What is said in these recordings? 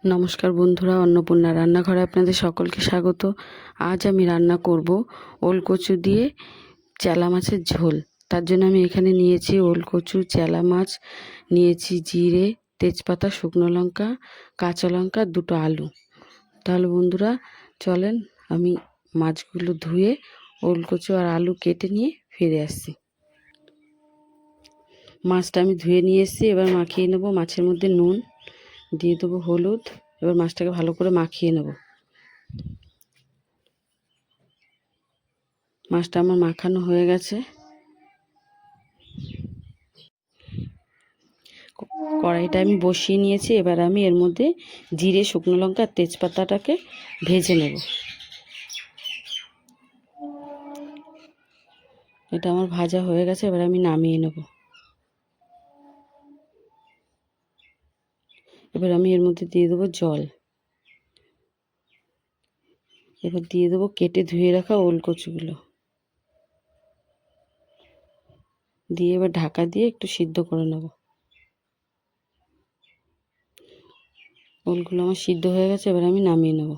নমস্কার বন্ধুরা, অন্নপূর্ণা রান্নাঘরে আপনাদের সকলকে স্বাগত। আজ আমি রান্না করব ওলকচু দিয়ে চেলা মাছের ঝোল। তার জন্য আমি এখানে নিয়েছি ওলকচু, চেলা মাছ, নিয়েছি জিরে, তেজপাতা, শুকনো লঙ্কা, কাঁচা লঙ্কা, দুটো আলু। তাহলে বন্ধুরা চলেন আমি মাছগুলো ধুয়ে ওলকচু আর আলু কেটে নিয়ে ফিরে আসছি। মাছটা আমি ধুয়ে নিয়ে এসেছি, এবার মাখিয়ে নেব। মাছের মধ্যে নুন দিয়ে দেবো, হলুদ। এবার মাছটাকে ভালো করে মাখিয়ে নেব। মাছটা আমার মাখানো হয়ে গেছে। কড়াইটা আমি বসিয়ে নিয়েছি। এবার আমি এর মধ্যে জিরে, শুকনো লঙ্কা আর তেজপাতাটাকে ভেজে নেব। এটা আমার ভাজা হয়ে গেছে, এবার আমি নামিয়ে নেব। এবার আমি এর মধ্যে দিয়ে দেবো জল। এবার দিয়ে দেবো কেটে ধুয়ে রাখা ওলকচুগুলো, দিয়ে এবার ঢাকা দিয়ে একটু সিদ্ধ করে নেব। ওলগুলো আমার সিদ্ধ হয়ে গেছে, এবার আমি নামিয়ে নেব।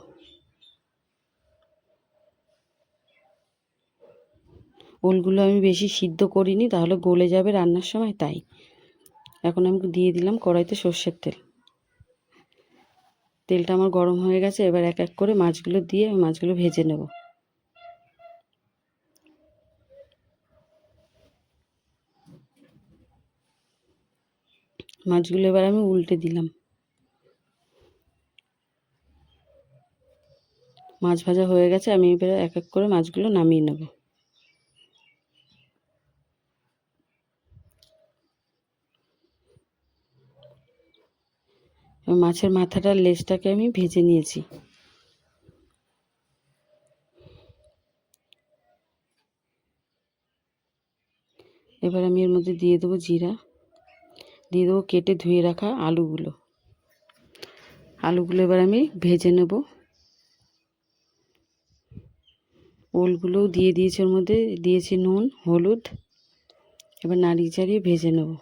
ওলগুলো আমি বেশি সিদ্ধ করিনি, তাহলে গলে যাবে রান্নার সময়, তাই। এখন আমি দিয়ে দিলাম কড়াইতে সর্ষের তেল। তেলটা আমার গরম হয়ে গেছে, এবার এক এক করে মাছগুলো দিয়ে আমি মাছগুলো ভেজে নেব। মাছগুলো এবার আমি উল্টে দিলাম। মাছ ভাজা হয়ে গেছে, আমি এবার এক এক করে মাছগুলো নামিয়ে নেব। মাছের মাথাটার লেজটাকে আমি ভেজে নিয়েছি। এবার আমি এর মধ্যে দিয়ে দেবো জিরা, দিয়ে দেবো কেটে ধুয়ে রাখা আলুগুলো। আলুগুলো এবার আমি ভেজে নেব। ওলগুলোও দিয়ে দিয়েছি, ওর মধ্যে দিয়েছি নুন, হলুদ। এবার নাড়িয়ে চাড়িয়ে ভেজে নেব।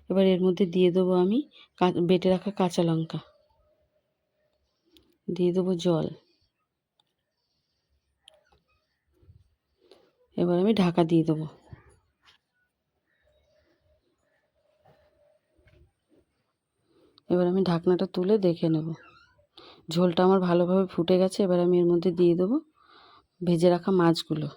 এবার এর মধ্যে দিয়ে দেবো আমি বেটে রাখা কাঁচা লঙ্কা, দিয়ে দেবো জল। এবার আমি ঢাকা দিয়ে দেবো। এবার আমি ঢাকনাটা তুলে দেখে নেব। ঝোলটা আমার ভালোভাবে ফুটে গেছে। এবার আমি এর মধ্যে দিয়ে দেবো ভেজে রাখা মাছগুলো।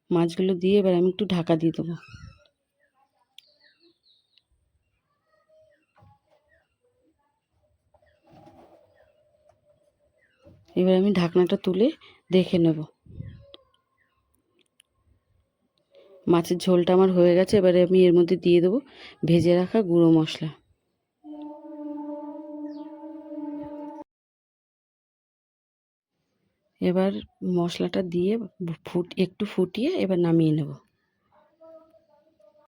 মাছগুলো দিয়ে এবার আমি একটু ঢাকা দিয়ে দেবো। এবার আমি ঢাকনাটা তুলে দেখে নেব। মাছের ঝোলটা আমার হয়ে গেছে। এবারে আমি এর মধ্যে দিয়ে দেবো ভেজে রাখা গুঁড়ো মশলা। এবার মশলাটা দিয়ে একটু ফুটিয়ে এবার নামিয়ে নেব।